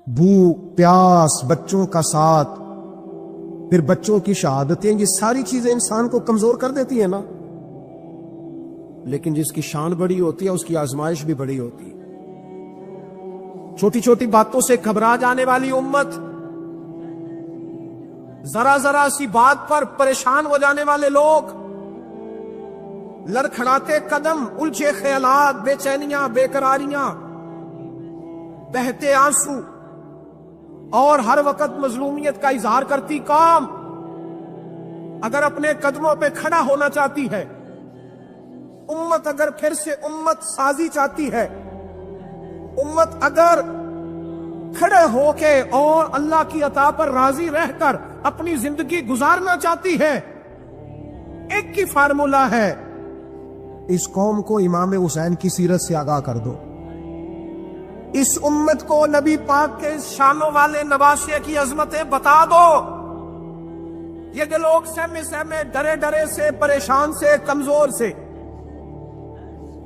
بھوک پیاس، بچوں کا ساتھ، پھر بچوں کی شہادتیں، یہ ساری چیزیں انسان کو کمزور کر دیتی ہیں نا. لیکن جس کی شان بڑی ہوتی ہے اس کی آزمائش بھی بڑی ہوتی ہے. چھوٹی چھوٹی باتوں سے گھبرا جانے والی امت، ذرا ذرا سی بات پر پریشان ہو جانے والے لوگ، لڑکھڑاتے قدم، الجھے خیالات، بے چینیاں، بے قراریاں، بہتے آنسو، اور ہر وقت مظلومیت کا اظہار کرتی قوم، اگر اپنے قدموں پہ کھڑا ہونا چاہتی ہے، امت اگر پھر سے امت سازی چاہتی ہے، امت اگر کھڑے ہو کے اور اللہ کی عطا پر راضی رہ کر اپنی زندگی گزارنا چاہتی ہے، ایک ہی فارمولہ ہے، اس قوم کو امام حسین کی سیرت سے آگاہ کر دو. اس امت کو نبی پاک کے شانوں والے نواسے کی عظمتیں بتا دو. یہ جو لوگ سہمے سہمے، ڈرے ڈرے سے، پریشان سے، کمزور سے،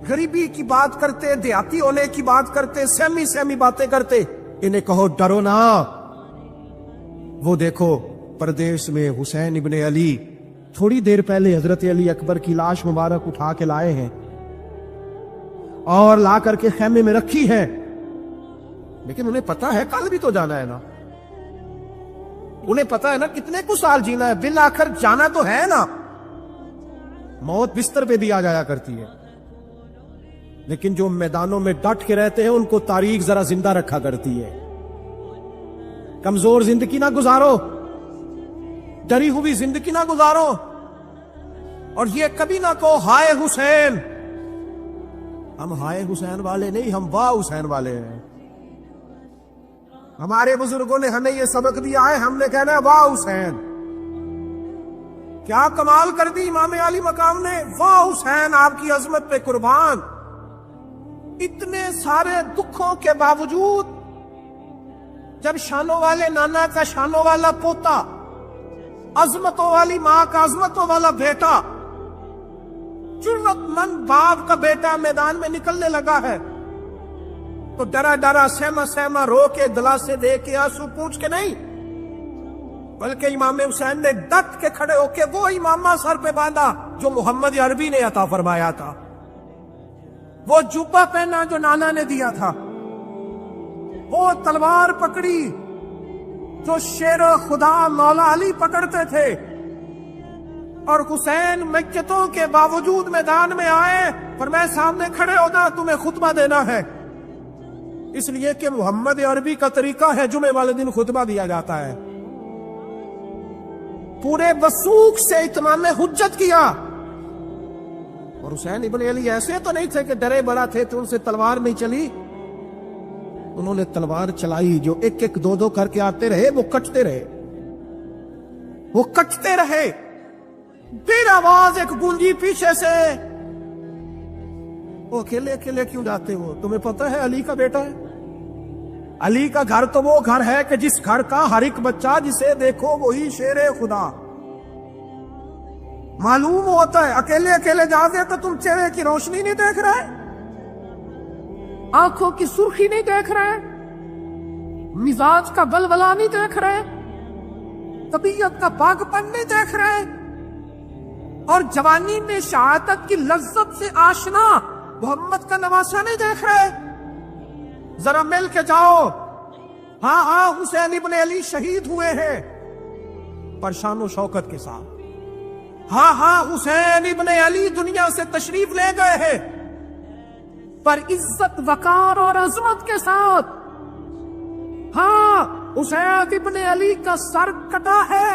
غریبی کی بات کرتے، دیہاتی ہونے کی بات کرتے، سہمی سہمی باتیں کرتے، انہیں کہو ڈرو نا. وہ دیکھو پردیس میں حسین ابن علی تھوڑی دیر پہلے حضرت علی اکبر کی لاش مبارک اٹھا کے لائے ہیں اور لا کر کے خیمے میں رکھی ہے، لیکن انہیں پتا ہے کل بھی تو جانا ہے نا. انہیں پتا ہے نا کتنے کو سال جینا ہے، بالآخر جانا تو ہے نا. موت بستر پہ بھی آ جایا کرتی ہے، لیکن جو میدانوں میں ڈٹ کے رہتے ہیں ان کو تاریخ ذرا زندہ رکھا کرتی ہے. کمزور زندگی نہ گزارو، ڈری ہوئی زندگی نہ گزارو، اور یہ کبھی نہ کہو ہائے حسین. ہم ہائے حسین والے نہیں، ہم واہ حسین والے ہیں. ہمارے بزرگوں نے ہمیں یہ سبق دیا ہے، ہم نے کہنا ہے واہ حسین. کیا کمال کر دی امام علی مقام نے، واہ حسین، آپ کی عظمت پہ قربان. اتنے سارے دکھوں کے باوجود جب شانوں والے نانا کا شانوں والا پوتا، عظمتوں والی ماں کا عظمتوں والا بیٹا، جرأت مند باپ کا بیٹا میدان میں نکلنے لگا ہے، تو ڈرا ڈرا، سہما سہما، رو کے، دلاسے دے کے، آنسو پوچھ کے نہیں، بلکہ امام حسین نے ڈٹ کے کھڑے ہو کے وہ امامہ سر پہ باندھا جو محمد عربی نے عطا فرمایا تھا، وہ جوبہ پہنا جو نانا نے دیا تھا، وہ تلوار پکڑی جو شیر خدا مولا علی پکڑتے تھے، اور حسین مکتوں کے باوجود میدان میں آئے، فرمایا سامنے کھڑے ہونا، تمہیں خطبہ دینا ہے. اس لیے کہ محمد عربی کا طریقہ ہے جمعے والے دن خطبہ دیا جاتا ہے. پورے وثوق سے اتمام حجت کیا. اور حسین ابن علی ایسے تو نہیں تھے کہ ڈرے بڑا تھے تو ان سے تلوار نہیں چلی، انہوں نے تلوار چلائی. جو ایک ایک دو دو کر کے آتے رہے وہ کٹتے رہے، وہ کٹتے رہے. پھر آواز ایک گونجی پیچھے سے، وہ اکیلے اکیلے کیوں جاتے ہو؟ تمہیں پتہ ہے علی کا بیٹا ہے. علی کا گھر تو وہ گھر ہے کہ جس گھر کا ہر ایک بچہ جسے دیکھو وہی شیر خدا. معلوم ہوتا ہے اکیلے اکیلے جاتے تو تم چہرے کی روشنی نہیں دیکھ رہے، آنکھوں کی سرخی نہیں دیکھ رہے، مزاج کا بلبلا نہیں دیکھ رہے، طبیعت کا پاک پن نہیں دیکھ رہے، اور جوانی میں شہادت کی لذت سے آشنا محمد کا نواسہ نہیں دیکھ رہے. ذرا مل کے جاؤ. ہاں ہاں حسین ابن علی شہید ہوئے ہیں پر شان و شوکت کے ساتھ. ہاں ہاں حسین ابن علی دنیا سے تشریف لے گئے ہیں پر عزت، وقار اور عظمت کے ساتھ. ہاں حسین ابن علی کا سر کٹا ہے،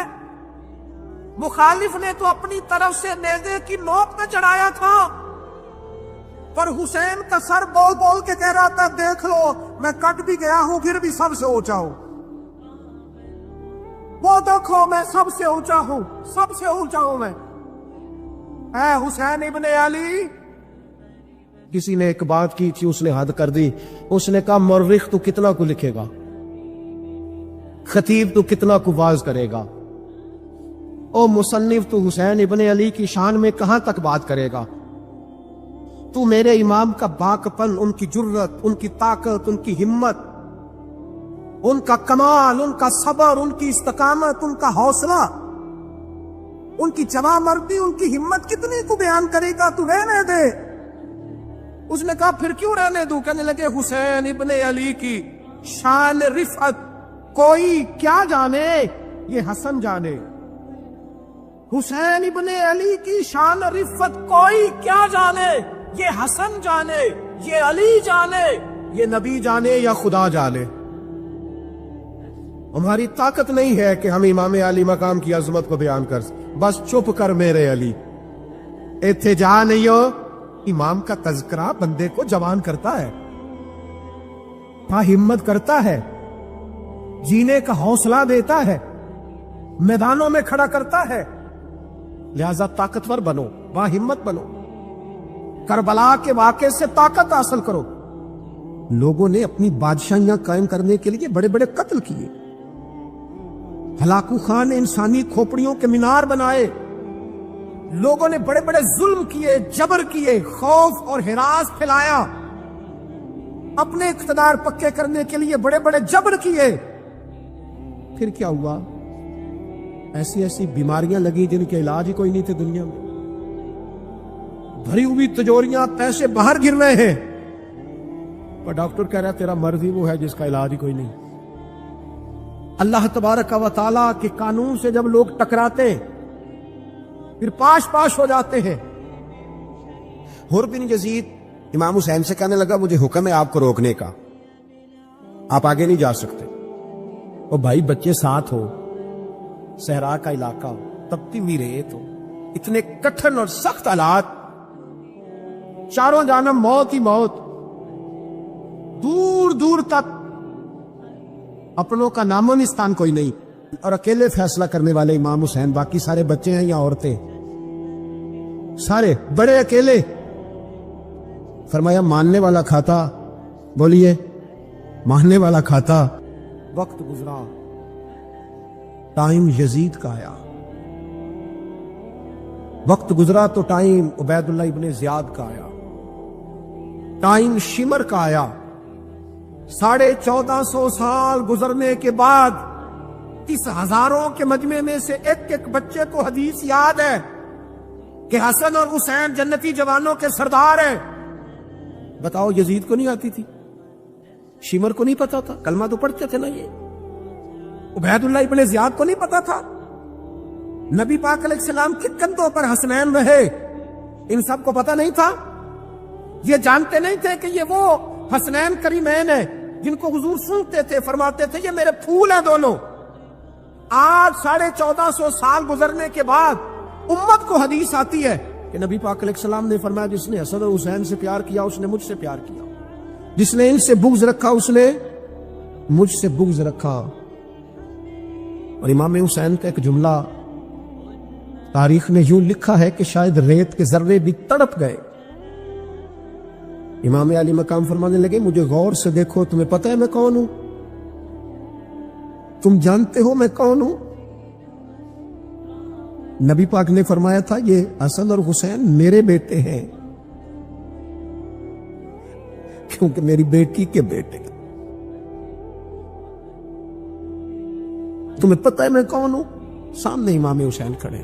مخالف نے تو اپنی طرف سے نیزے کی نوک میں چڑھایا تھا، پر حسین کا سر بول بول کے کہہ رہا تھا دیکھ لو میں کٹ بھی گیا ہوں پھر بھی سب سے اونچا ہوں. وہ دیکھو میں سب سے اونچا ہوں، سب سے اونچا ہوں میں. اے حسین ابن علی. کسی نے ایک بات کی تھی، اس نے حد کر دی. اس نے کہا مورخ تو کتنا کو لکھے گا، خطیب تو کتنا کو واعظ کرے گا، او مصنف تو حسین ابن علی کی شان میں کہاں تک بات کرے گا. تو میرے امام کا باکپن، ان کی جرت، ان کی طاقت، ان کی ہمت، ان کا کمال، ان کا صبر، ان کی استقامت، ان کا حوصلہ، ان کی جواں مردی، ان کی ہمت کتنی کو بیان کرے گا؟ تو رہنے دے۔ اس نے کہا پھر کیوں رہنے دوں؟ کہنے لگے حسین ابن علی کی شان رفعت کوئی کیا جانے، یہ حسن جانے۔ حسین ابن علی کی شان رفعت کوئی کیا جانے، یہ حسن جانے، یہ علی جانے، یہ نبی جانے یا خدا جانے۔ ہماری طاقت نہیں ہے کہ ہم امام علی مقام کی عظمت کو بیان کر سکیں۔ بس چپ کر میرے علی، ایتھے جا نہیں ہو۔ امام کا تذکرہ بندے کو جوان کرتا ہے، ہاں ہمت کرتا ہے، جینے کا حوصلہ دیتا ہے، میدانوں میں کھڑا کرتا ہے۔ لہذا طاقتور بنو، با ہمت بنو، کربلا کے واقعے سے طاقت حاصل کرو۔ لوگوں نے اپنی بادشاہیاں قائم کرنے کے لیے بڑے بڑے قتل کیے، ہلاکو خان نے انسانی کھوپڑیوں کے مینار بنائے، لوگوں نے بڑے بڑے ظلم کیے، جبر کیے، خوف اور ہراس پھیلایا، اپنے اقتدار پکے کرنے کے لیے بڑے بڑے جبر کیے۔ پھر کیا ہوا؟ ایسی ایسی بیماریاں لگی جن کے علاج ہی کوئی نہیں تھے دنیا میں، بھری ہوئی تجوریاں، پیسے باہر گر رہے ہیں، پر ڈاکٹر کہہ رہا ہے تیرا مرض ہی وہ ہے جس کا علاج ہی کوئی نہیں۔ اللہ تبارک و تعالیٰ کے قانون سے جب لوگ ٹکراتے ہیں پھر پاش پاش ہو جاتے ہیں۔ حر بن یزید امام حسین سے کہنے لگا مجھے حکم ہے آپ کو روکنے کا، آپ آگے نہیں جا سکتے۔ اور بھائی بچے ساتھ ہو، صحرا کا علاقہ ہو، تپتی ہوئی ریت ہو، اتنے کٹھن اور سخت حالات، چاروں جانب موت ہی موت، دور دور تک اپنوں کا نام و نشان کوئی نہیں، اور اکیلے فیصلہ کرنے والے امام حسین، باقی سارے بچے ہیں یا عورتیں، سارے بڑے اکیلے۔ فرمایا ماننے والا کھاتا، بولیے ماننے والا کھاتا۔ وقت گزرا، ٹائم یزید کا آیا، وقت گزرا تو ٹائم عبید اللہ ابن زیاد کا آیا، ٹائم شمر کا آیا۔ 1450 سال گزرنے کے بعد اس ہزاروں کے مجمع میں سے ایک ایک بچے کو حدیث یاد ہے کہ حسن اور حسین جنتی جوانوں کے سردار ہیں۔ بتاؤ یزید کو نہیں آتی تھی؟ شمر کو نہیں پتا تھا؟ کلمہ تو پڑھتے تھے نا یہ؟ عبید اللہ ابن زیاد کو نہیں پتا تھا؟ نبی پاک علیہ السلام کے کندھوں پر حسنین رہے، ان سب کو پتا نہیں تھا؟ یہ جانتے نہیں تھے کہ یہ وہ حسنین کریمین ہیں جن کو حضور سنتے تھے، فرماتے تھے یہ میرے پھول ہیں دونوں۔ آج 1450 سال گزرنے کے بعد امت کو حدیث آتی ہے کہ نبی پاک علیہ السلام نے فرمایا جس نے حسن اور حسین سے پیار کیا اس نے مجھ سے پیار کیا، جس نے ان سے بغض رکھا اس نے مجھ سے بغض رکھا۔ اور امام حسین کا ایک جملہ تاریخ نے یوں لکھا ہے کہ شاید ریت کے ذرے بھی تڑپ گئے۔ امام علی مقام فرمانے لگے مجھے غور سے دیکھو، تمہیں پتہ ہے میں کون ہوں؟ تم جانتے ہو میں کون ہوں؟ نبی پاک نے فرمایا تھا یہ حسن اور حسین میرے بیٹے ہیں، کیونکہ میری بیٹی کے بیٹے۔ تمہیں پتہ ہے میں کون ہوں؟ سامنے امام حسین کھڑے،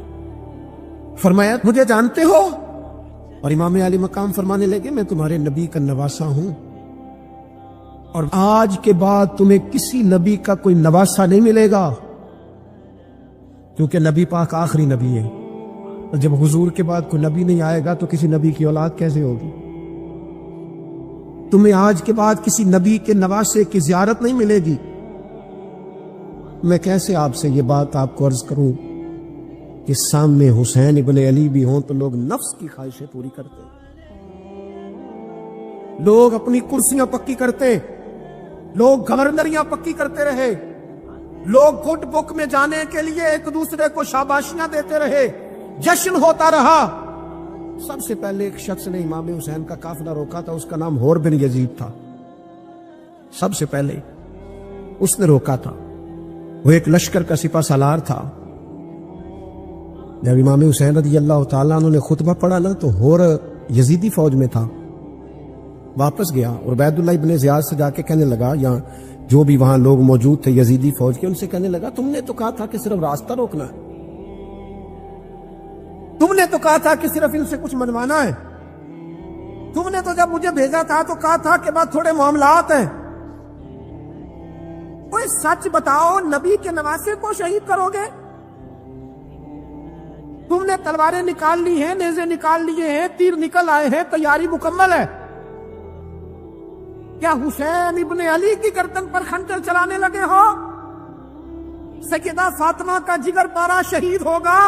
فرمایا مجھے جانتے ہو؟ اور امام علی مقام فرمانے لگے میں تمہارے نبی کا نواسا ہوں، اور آج کے بعد تمہیں کسی نبی کا کوئی نواسا نہیں ملے گا، کیونکہ نبی پاک آخری نبی ہے، اور جب حضور کے بعد کوئی نبی نہیں آئے گا تو کسی نبی کی اولاد کیسے ہوگی؟ تمہیں آج کے بعد کسی نبی کے نواسے کی زیارت نہیں ملے گی۔ میں کیسے آپ سے یہ بات آپ کو عرض کروں کہ سامنے حسین ابن علی بھی ہوں تو لوگ نفس کی خواہشیں پوری کرتے ہیں، لوگ اپنی کرسیاں پکی کرتے، لوگ گورنریاں پکی کرتے رہے، لوگ گڈ بک میں جانے کے لیے ایک دوسرے کو شاباشیاں دیتے رہے، جشن ہوتا رہا۔ سب سے پہلے ایک شخص نے امام حسین کا قافلہ روکا تھا، اس کا نام حر بن یزید تھا۔ سب سے پہلے اس نے روکا تھا، وہ ایک لشکر کا سپہ سالار تھا۔ جب امام حسین رضی اللہ تعالیٰ عنہ نے خطبہ پڑھا نا تو حر یزیدی فوج میں تھا، واپس گیا اور عبید اللہ ابن زیاد سے جا کے کہنے لگا، یا جو بھی وہاں لوگ موجود تھے یزیدی فوج کے، ان سے کہنے لگا تم نے تو کہا تھا کہ صرف راستہ روکنا ہے، تم نے تو کہا تھا کہ صرف ان سے کچھ منوانا ہے، تم نے تو جب مجھے بھیجا تھا تو کہا تھا کہ بعد تھوڑے معاملات ہیں، کوئی سچ بتاؤ، نبی کے نواسے کو شہید کرو گے؟ تم نے تلواریں نکال لی ہیں، نیزے نکال لیے ہیں، تیر نکل آئے ہیں، تیاری مکمل ہے، کیا حسین ابن علی کی گردن پر خنجر چلانے لگے ہو؟ سیدہ فاطمہ کا جگر پارا شہید ہوگا،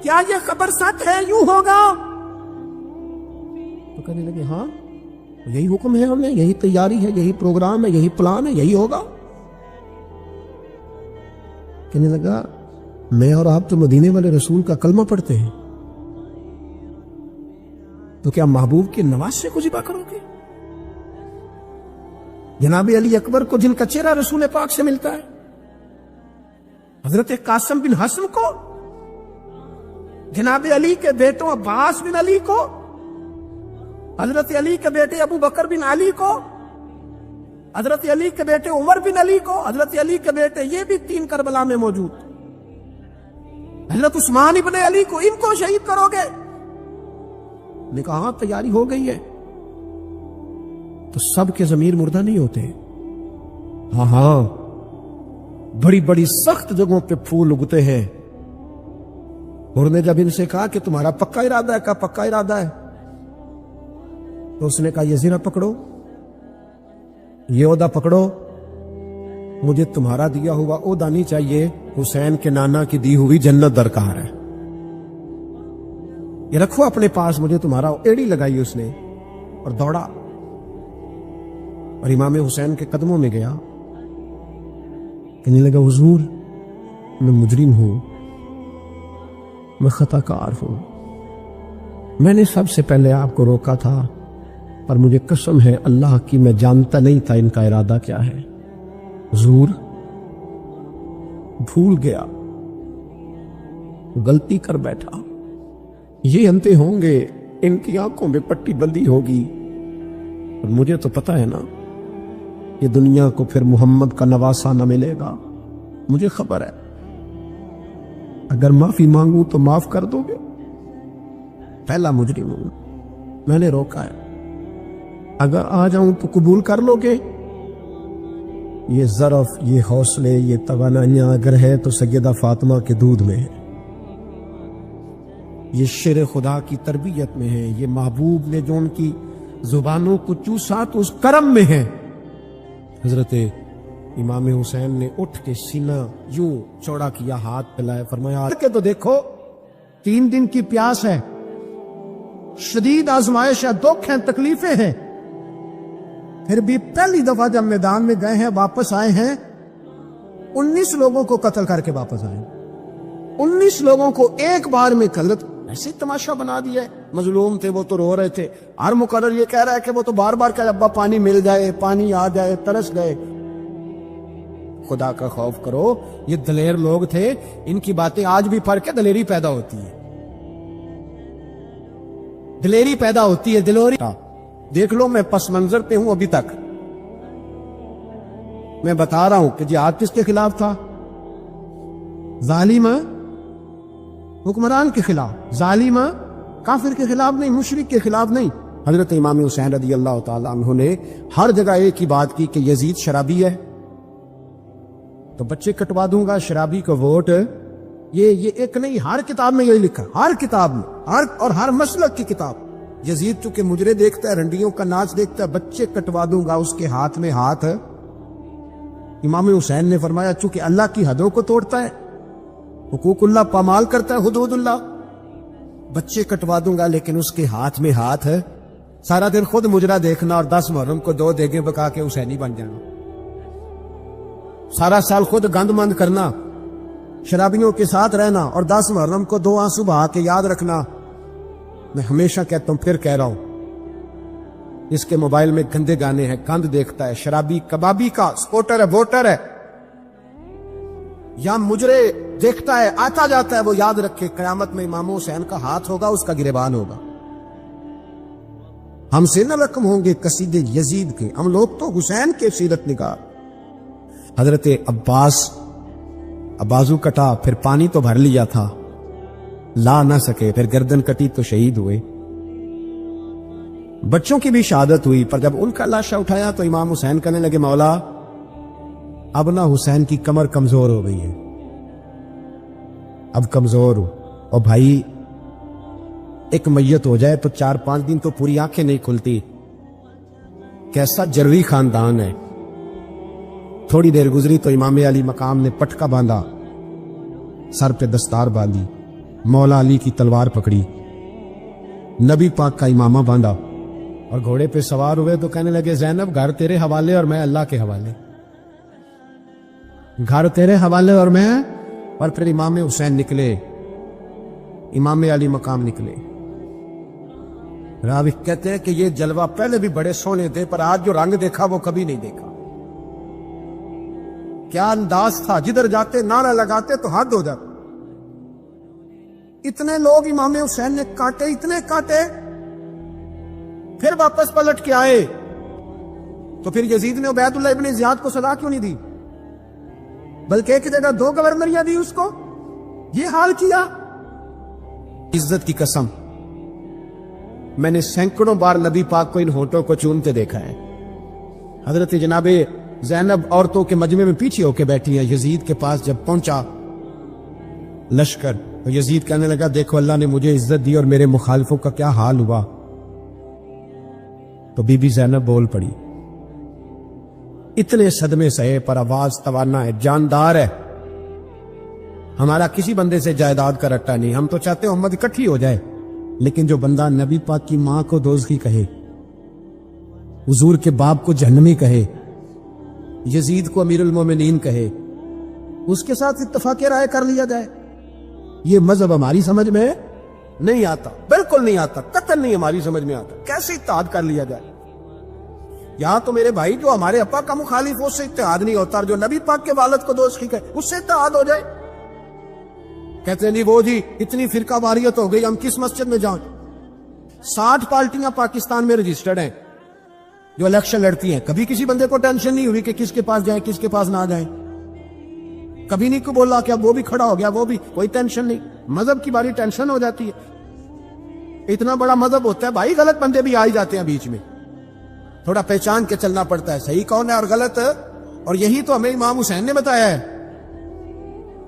کیا یہ خبر سچ ہے؟ یوں ہوگا؟ تو کہنے لگے ہاں یہی حکم ہے ہمیں، یہی تیاری ہے، یہی پروگرام ہے، یہی پلان ہے، یہی ہوگا۔ کہنے لگا میں اور آپ تو مدینے والے رسول کا کلمہ پڑھتے ہیں، تو کیا محبوب کے نواسے کو ذبح کرو گے؟ جناب علی اکبر کو جن کا چہرہ رسول پاک سے ملتا ہے، حضرت قاسم بن حسن کو، جناب علی کے بیٹوں عباس بن علی کو، حضرت علی کے بیٹے ابو بکر بن علی کو، حضرت علی کے بیٹے عمر بن علی کو، حضرت علی کے بیٹے یہ بھی 3 کربلا میں موجود، حضرت عثمان ابن علی کو، ان کو شہید کرو گے؟ نے کہا ہاں تیاری ہو گئی ہے۔ تو سب کے ضمیر مردہ نہیں ہوتے، ہاں بڑی بڑی سخت جگہوں پہ پھول اگتے ہیں۔ اور نے جب ان سے کہا کہ تمہارا پکا ارادہ ہے، کہا پکا ارادہ ہے، تو اس نے کہا یہ زیرہ پکڑو، یہ عہدہ پکڑو، مجھے تمہارا دیا ہوا عہدہ نہیں چاہیے، حسین کے نانا کی دی ہوئی جنت درکار ہے، یہ رکھو اپنے پاس، مجھے تمہارا۔ ایڑی لگائی اس نے اور دوڑا اور امام حسین کے قدموں میں گیا، کہنے لگا حضور میں مجرم ہوں، میں خطا کار ہوں، میں نے سب سے پہلے آپ کو روکا تھا، پر مجھے قسم ہے اللہ کی میں جانتا نہیں تھا ان کا ارادہ کیا ہے، حضور بھول گیا، غلطی کر بیٹھا، یہ انتے ہوں گے، ان کی آنکھوں میں پٹی بندی ہوگی، اور مجھے تو پتا ہے نا یہ دنیا کو پھر محمد کا نواسہ نہ ملے گا، مجھے خبر ہے اگر معافی مانگوں تو معاف کر دو گے، پہلا مجرم ہوں، میں نے روکا ہے، اگر آ جاؤں تو قبول کر لو گے؟ یہ ظرف، یہ حوصلے، یہ توانائیاں اگر ہے تو سیدہ فاطمہ کے دودھ میں ہے، یہ شیر خدا کی تربیت میں ہے، یہ محبوب نے جو ان کی زبانوں کو چوسا تو اس کرم میں ہے۔ حضرت امام حسین نے اٹھ کے سینہ یوں چوڑا کیا، ہاتھ پھیلائے، فرمایا کہ تو دیکھو 3 دن کی پیاس ہے، شدید آزمائش ہے، دکھ ہیں، تکلیفیں ہیں، پھر بھی پہلی دفعہ جب میدان میں گئے ہیں، واپس آئے ہیں، 19 لوگوں کو قتل کر کے واپس آئے، 19 لوگوں کو ایک بار میں قتل، ایسے تماشا بنا دیا ہے۔ مظلوم تھے وہ تو رو رہے تھے، ہر مقرر یہ کہہ رہا ہے کہ وہ تو بار بار کہ ابا پانی مل جائے، پانی آ جائے، ترس گئے۔ خدا کا خوف کرو، یہ دلیر لوگ تھے، ان کی باتیں آج بھی پڑھ کے دلیری پیدا ہوتی ہے، دلیری پیدا ہوتی ہے، دلوری دیکھ لو، میں پس منظر پہ ہوں ابھی تک، میں بتا رہا ہوں کہ جہاد کس کے خلاف تھا؟ ظالم حکمران کے خلاف، ظالم کافر کے خلاف نہیں، مشرک کے خلاف نہیں۔ حضرت امام حسین رضی اللہ تعالیٰ عنہ نے ہر جگہ ایک ہی بات کی کہ یزید شرابی ہے تو بچے کٹوا دوں گا، شرابی کو ووٹ، یہ ایک نہیں، ہر کتاب میں یہی لکھا، ہر کتاب میں، اور ہر مسلک کی کتاب۔ یزید چونکہ مجرے دیکھتا ہے، رنڈیوں کا ناچ دیکھتا ہے، بچے کٹوا دوں گا، اس کے ہاتھ میں ہاتھ۔ امام حسین نے فرمایا چونکہ اللہ کی حدوں کو توڑتا ہے، حقوق اللہ پامال کرتا ہے، حدود اللہ، بچے کٹوا دوں گا لیکن اس کے ہاتھ میں ہاتھ ہے۔ سارا دن خود مجرا دیکھنا اور 10 محرم کو 2 دیگیں پکا کے حسینی بن جانا، سارا سال خود گند مند کرنا، شرابیوں کے ساتھ رہنا، اور 10 محرم کو 2 آنسو بہا کے یاد رکھنا۔ میں ہمیشہ کہتا ہوں، پھر کہہ رہا ہوں، اس کے موبائل میں گندے گانے ہیں، گند دیکھتا ہے، شرابی کبابی کا سپورٹر ہے، ووٹر ہے، یا مجرے دیکھتا ہے، آتا جاتا ہے، وہ یاد رکھے قیامت میں امام حسین کا ہاتھ ہوگا، اس کا گریبان ہوگا۔ ہم سے نہ رقم ہوں گے قصیدے یزید کے، ہم لوگ تو حسین کے سیرت نگار۔ حضرت عباس بازو کٹا، پھر پانی تو بھر لیا تھا، لا نہ سکے، پھر گردن کٹی تو شہید ہوئے۔ بچوں کی بھی شہادت ہوئی، پر جب ان کا لاشا اٹھایا تو امام حسین کہنے لگے مولا اب نہ حسین کی کمر کمزور ہو گئی ہے، اب کمزور ہو، اور بھائی ایک میت ہو جائے تو 4-5 دن تو پوری آنکھیں نہیں کھلتی، کیسا جروی خاندان ہے۔ تھوڑی دیر گزری تو امام علی مقام نے پٹکا باندھا، سر پہ دستار باندھی، مولا علی کی تلوار پکڑی، نبی پاک کا امامہ باندھا اور گھوڑے پہ سوار ہوئے تو کہنے لگے زینب گھر تیرے حوالے اور میں اللہ کے حوالے، گھر تیرے حوالے اور میں۔ اور پھر امام حسین نکلے، امام علی مقام نکلے۔ راوی کہتے ہیں کہ یہ جلوہ پہلے بھی بڑے سونے تھے، پر آج جو رنگ دیکھا وہ کبھی نہیں دیکھا۔ کیا انداز تھا، جدھر جاتے نعرہ لگاتے تو حد ہو جاتا۔ اتنے لوگ امام حسین نے کاٹے، اتنے کاٹے، پھر واپس پلٹ کے آئے تو پھر یزید نے عبید اللہ ابن زیاد کو سزا کیوں نہیں دی، بلکہ ایک جگہ 2 گورنریاں دی اس کو، یہ حال کیا۔ عزت کی قسم میں نے سینکڑوں بار نبی پاک کو ان ہونٹوں کو چومتے دیکھا ہے۔ حضرت جناب زینب عورتوں کے مجمع میں پیچھے ہو کے بیٹھی ہیں، یزید کے پاس جب پہنچا لشکر تو یزید کہنے لگا دیکھو اللہ نے مجھے عزت دی اور میرے مخالفوں کا کیا حال ہوا۔ تو بی بی زینب بول پڑی، اتنے صدمے سہے پر آواز توانا ہے، جاندار ہے، ہمارا کسی بندے سے جائیداد کا رٹا نہیں، ہم تو چاہتے ہیں امت اکٹھی ہو جائے، لیکن جو بندہ نبی پاک کی ماں کو دوزخی کہے، حضور کے باپ کو جہنمی کہے، یزید کو امیر المومنین کہے، اس کے ساتھ اتفاق رائے کر لیا جائے، یہ مذہب ہماری سمجھ میں نہیں آتا، بالکل نہیں آتا، قطعاً نہیں ہماری سمجھ میں آتا، کیسے اتحاد کر لیا جائے۔ یہاں تو میرے بھائی جو ہمارے ابا کا مخالف اس سے اتحاد نہیں ہوتا، اور جو نبی پاک کے والد کو دوزخی کہے اس سے اتحاد ہو جائے۔ کہتے ہیں نہیں وہ جی اتنی فرقہ واریت ہو گئی، ہم کس مسجد میں جائیں؟ 60 پارٹیاں پاکستان میں رجسٹرڈ ہیں جو الیکشن لڑتی ہیں، کبھی کسی بندے کو ٹینشن نہیں ہوئی کہ کس کے پاس جائیں کس کے پاس نہ جائیں، کبھی نہیں کو بولا کہ اب وہ بھی کھڑا ہو گیا، وہ بھی، کوئی ٹینشن نہیں۔ مذہب کی باری ٹینشن ہو جاتی ہے، اتنا بڑا مذہب ہوتا ہے بھائی، غلط بندے بھی آ ہی جاتے ہیں بیچ میں، تھوڑا پہچان کے چلنا پڑتا ہے صحیح کون ہے اور غلط، اور یہی تو ہمیں امام حسین نے بتایا ہے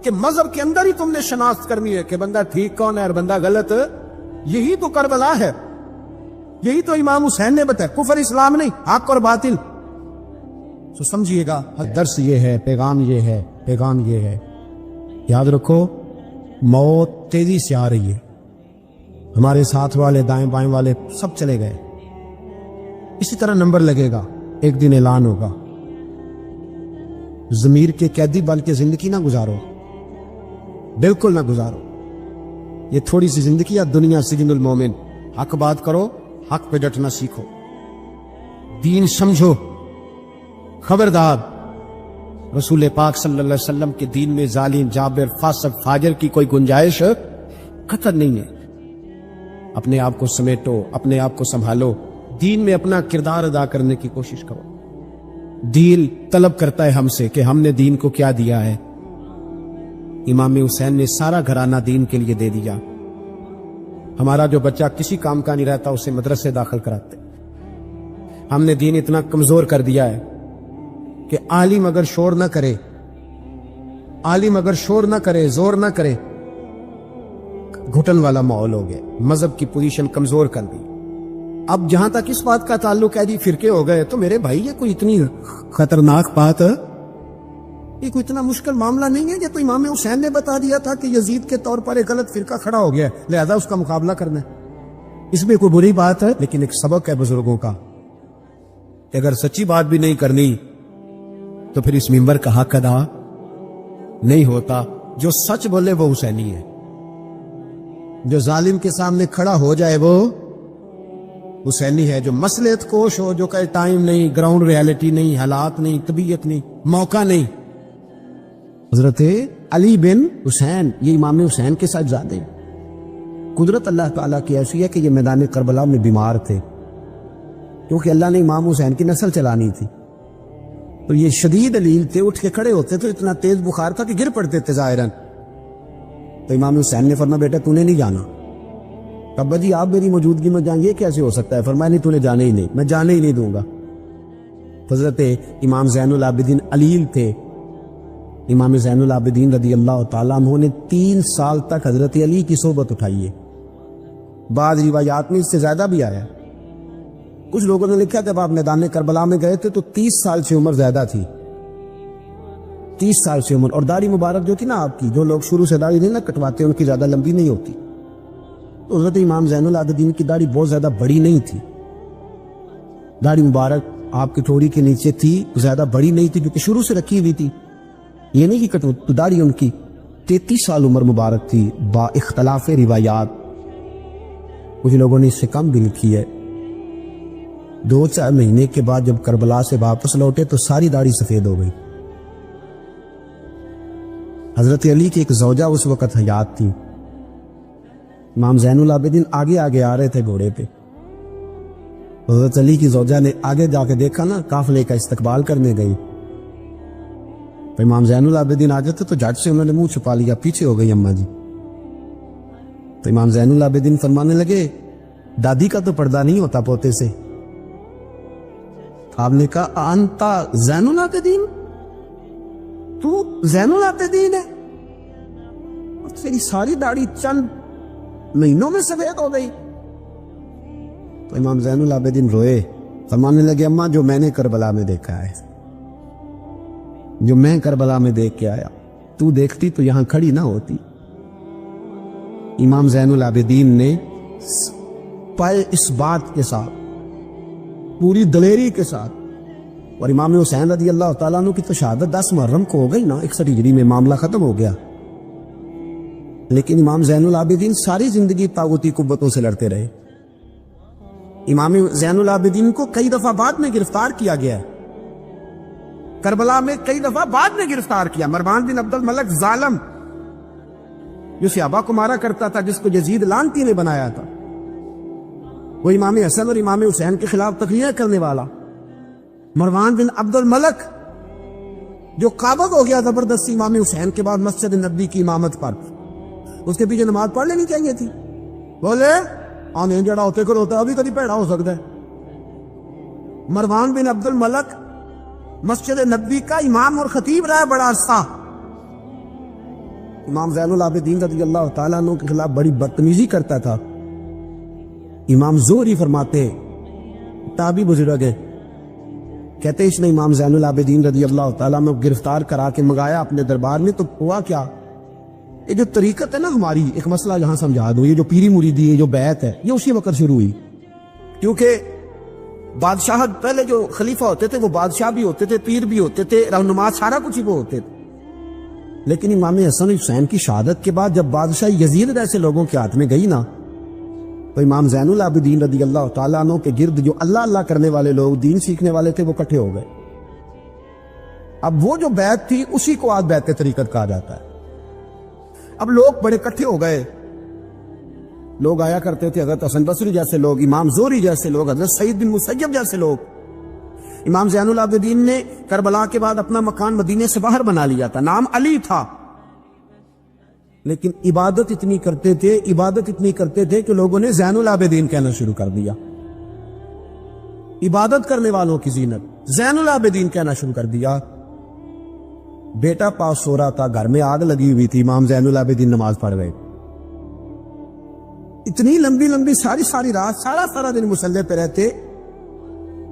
کہ مذہب کے اندر ہی تم نے شناخت کرنی ہے کہ بندہ ٹھیک کون ہے اور بندہ غلط، یہی تو کربلا ہے، یہی تو امام حسین نے بتایا، کفر اسلام نہیں، حق اور باطل۔ تو سمجھیے گا درس یہ ہے، پیغام یہ ہے، پیغام یہ ہے، یاد رکھو موت تیزی سے آ رہی ہے، ہمارے ساتھ والے دائیں بائیں والے سب چلے گئے، اسی طرح نمبر لگے گا، ایک دن اعلان ہوگا، ضمیر کے قیدی بن کے زندگی نہ گزارو، بالکل نہ گزارو، یہ تھوڑی سی زندگی ہے دنیا سجن المومن، حق بات کرو، حق پہ ڈٹنا سیکھو، دین سمجھو، خبردار رسول پاک صلی اللہ علیہ وسلم کے دین میں ظالم جابر فاسق فاجر کی کوئی گنجائش قطع نہیں ہے۔ اپنے آپ کو سمیٹو، اپنے آپ کو سنبھالو، دین میں اپنا کردار ادا کرنے کی کوشش کرو۔ دین طلب کرتا ہے ہم سے کہ ہم نے دین کو کیا دیا ہے۔ امام حسین نے سارا گھرانہ دین کے لیے دے دیا، ہمارا جو بچہ کسی کام کا نہیں رہتا اسے مدرسے داخل کراتے، ہم نے دین اتنا کمزور کر دیا ہے کہ عالم اگر شور نہ کرے، عالم اگر شور نہ کرے، زور نہ کرے، گھٹن والا ماحول ہو گیا، مذہب کی پوزیشن کمزور کر دی۔ اب جہاں تک اس بات کا تعلق ہے جی فرقے ہو گئے، تو میرے بھائی یہ کوئی اتنی خطرناک بات ہے، یہ کوئی اتنا مشکل معاملہ نہیں ہے، یہ تو امام حسین نے بتا دیا تھا کہ یزید کے طور پر ایک غلط فرقہ کھڑا ہو گیا ہے، لہذا اس کا مقابلہ کرنا ہے، اس میں کوئی بری بات ہے، لیکن ایک سبق ہے بزرگوں کا کہ اگر سچی بات بھی نہیں کرنی تو پھر اس منبر کا حق ادا نہیں ہوتا۔ جو سچ بولے وہ حسینی ہے، جو ظالم کے سامنے کھڑا ہو جائے وہ حسینی ہے، جو مصلحت کوش ہو، جو کہ ٹائم نہیں، گراؤنڈ ریالٹی نہیں، حالات نہیں، طبیعت نہیں، موقع نہیں۔ حضرت علی بن حسین یہ امام حسین کے ساتھ زیادہ قدرت اللہ تعالیٰ کی ایسی ہے کہ یہ میدان کربلا میں بیمار تھے، کیونکہ اللہ نے امام حسین کی نسل چلانی تھی. تو یہ شدید علیل تھے, اٹھ کے کھڑے ہوتے تو اتنا تیز بخار تھا کہ گر پڑتے تھے ظاہراً. تو امام حسین نے فرمایا بیٹا تو نے نہیں جانا. ابا جی آپ میری موجودگی میں جائیں, یہ کیسے ہو سکتا ہے؟ فرمایا نہیں تو نے جانے ہی نہیں, میں جانے ہی نہیں دوں گا. حضرت امام زین العابدین علیل تھے. امام زین العابدین رضی اللہ تعالیٰ عنہ نے 3 سال تک حضرت علی کی صحبت اٹھائی ہے. بعض روایات میں اس سے زیادہ بھی آیا. کچھ لوگوں نے لکھا جب آپ میدان کربلا میں گئے تھے تو 30 سال سے عمر زیادہ تھی. 30 سال سے عمر. اور داڑھی مبارک جو تھی نا آپ کی, جو لوگ شروع سے داڑھی نہیں نا کٹواتے ان کی زیادہ لمبی نہیں ہوتی. تو حضرت امام زین العابدین کی داڑھی بہت زیادہ بڑی نہیں تھی. داڑھی مبارک آپ کی ٹھوڑی کے نیچے تھی, زیادہ بڑی نہیں تھی کیونکہ شروع سے رکھی ہوئی تھی. یہ نہیں کہ کٹو, داڑھی ان کی 33 سال عمر مبارک تھی با اختلاف روایات. کچھ لوگوں نے اس سے کم بھی لکھی ہے. 2-4 مہینے کے بعد جب کربلا سے واپس لوٹے تو ساری داڑھی سفید ہو گئی. حضرت علی کی ایک زوجہ اس وقت حیات تھی. امام زین العابدین آگے آگے آ رہے تھے گھوڑے پہ. حضرت علی کی زوجہ نے آگے جا کے دیکھا نا, قافلے کا استقبال کرنے گئی. تو امام زین العابدین آ جاتے تو جھٹ سے انہوں نے منہ چھپا لیا, پیچھے ہو گئی اماں جی. تو امام زین العابدین فرمانے لگے دادی کا تو پردہ نہیں ہوتا پوتے سے. آپ نے کہا انتا زین العابدین, تو زین العابدین ہے؟ تیری ساری داڑھی چند مہینوں میں سفید ہو گئی. تو امام زین العابدین روئے, فرمانے لگے اماں جو میں نے کربلا میں دیکھا ہے, جو میں کربلا میں دیکھ کے آیا, تو دیکھتی تو یہاں کھڑی نہ ہوتی. امام زین العابدین نے پائے اس بات کے ساتھ, پوری دلیری کے ساتھ. اور امام حسین رضی اللہ تعالیٰ عنہ کی تو شہادت 10 محرم کو ہو گئی نا, 61 ہجری میں معاملہ ختم ہو گیا. لیکن امام زین العابدین ساری زندگی طاغوتی قوتوں سے لڑتے رہے. امام زین العابدین کو کئی دفعہ بعد میں گرفتار کیا گیا ہے, کربلا میں کئی دفعہ بعد میں گرفتار کیا. مروان بن عبد الملک ظالم جو صحابہ کو مارا کرتا تھا, جس کو یزید لعنتی نے بنایا تھا, وہ امام حسن اور امام حسین کے خلاف تقریریں کرنے والا مروان بن عبد الملک جو قابض ہو گیا زبردستی امام حسین کے بعد مسجد نبی کی امامت پر. اس کے پیچھے نماز پڑھ لینی چاہیے تھی. بولے آنے جڑا ہوتے کر ہوتا ہے, ابھی کبھی پیڑا ہو سکتا ہے. مروان بن عبد الملک مسجد نبی کا امام اور خطیب رہا بڑا عرصہ. امام زین العابدین رضی اللہ تعالیٰ عنہ کے خلاف بڑی بدتمیزی کرتا تھا. امام زہری فرماتے, تابعی بزرگ ہے, کہتے اس نے امام زین العابدین رضی اللہ تعالیٰ عنہ گرفتار کرا کے منگایا اپنے دربار میں. تو ہوا کیا, یہ جو طریقت ہے نا ہماری, ایک مسئلہ جہاں سمجھا دوں, یہ جو پیری مریدی ہے, جو بیعت ہے, یہ اسی وقت شروع ہوئی. کیونکہ بادشاہت پہلے جو خلیفہ ہوتے تھے وہ بادشاہ بھی ہوتے تھے, پیر بھی ہوتے تھے, رہنما, سارا کچھ ہی وہ ہوتے تھے. لیکن امام حسن حسین کی شہادت کے بعد جب بادشاہ یزید ایسے لوگوں کے ہاتھ میں گئی نا, تو امام زین العابدین رضی اللہ تعالیٰ عنہ کے گرد جو اللہ اللہ کرنے والے لوگ, دین سیکھنے والے تھے, وہ اکٹھے ہو گئے. اب وہ جو بیعت تھی اسی کو آج بیعت طریقت کہا جاتا ہے. اب لوگ بڑے اکٹھے ہو گئے. لوگ آیا کرتے تھے, حضرت حسن بصری جیسے لوگ, امام زہری جیسے لوگ, حضرت سعید بن مسیب جیسے لوگ. امام زین العابدین نے کربلا کے بعد اپنا مکان مدینے سے باہر بنا لیا تھا, نام علی تھا. لیکن عبادت اتنی کرتے تھے کہ لوگوں نے زین العابدین کہنا شروع کر دیا. عبادت کرنے والوں کی زینت زین العابدین کہنا شروع کر دیا. بیٹا پاس سو رہا تھا, گھر میں آگ لگی ہوئی تھی, امام زین العابدین نماز پڑھ گئے. اتنی لمبی ساری رات, سارا دن مصلی پہ رہتے,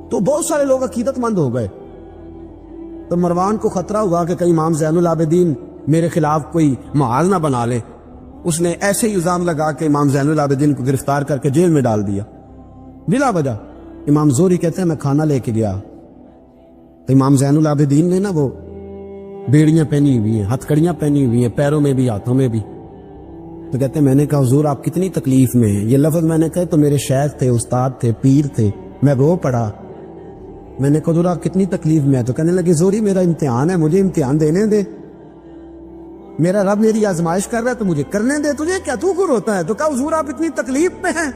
تو بہت سارے لوگ عقیدت مند ہو گئے. تو مروان کو خطرہ ہوا کہ کہیں امام زین العابدین میرے خلاف کوئی محاذ نہ بنا لے. اس نے ایسے ہی الزام لگا کہ امام زین العابدین کو گرفتار کر کے جیل میں ڈال دیا بلا وجہ. امام زہری کہتے ہیں میں کھانا لے کے گیا, تو امام زین العابدین نے نا وہ بیڑیاں پہنی ہوئی ہیں, ہتھکڑیاں پہنی ہوئی ہیں, پیروں میں بھی ہاتھوں میں بھی. تو کہتے ہیں میں نے کہا حضور آپ کتنی تکلیف میں ہیں. یہ لفظ میں نے کہا تو میرے شیخ تھے, استاد تھے, پیر تھے, میں رو پڑا. میں نے کہا حضور آپ کتنی تکلیف میں ہے. تو کہنے لگے زہری میرا امتحان ہے, مجھے امتحان دینے دے, میرا رب میری آزمائش کر رہا ہے تو مجھے کرنے دے, تجھے کیا تو گر ہوتا ہے. تو کہا حضور آپ اتنی تکلیف میں ہیں,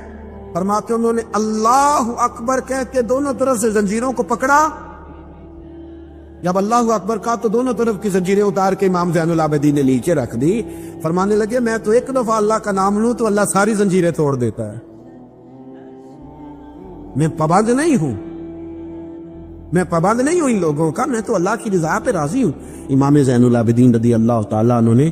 فرماتے انہوں نے اللہ اکبر کہہ کے دونوں طرف سے زنجیروں کو پکڑا. جب اللہ اکبر کہا تو دونوں طرف کی زنجیریں اتار کے امام زین العابدین نے نیچے رکھ دی. فرمانے لگے میں تو ایک دفعہ اللہ کا نام لوں تو اللہ ساری زنجیریں توڑ دیتا ہے. میں پابند نہیں ہوں، میں پابند نہیں ہوں ان لوگوں کا، میں تو اللہ کی رضا پہ راضی ہوں. امام زین العابدین رضی اللہ تعالیٰ عنہ نے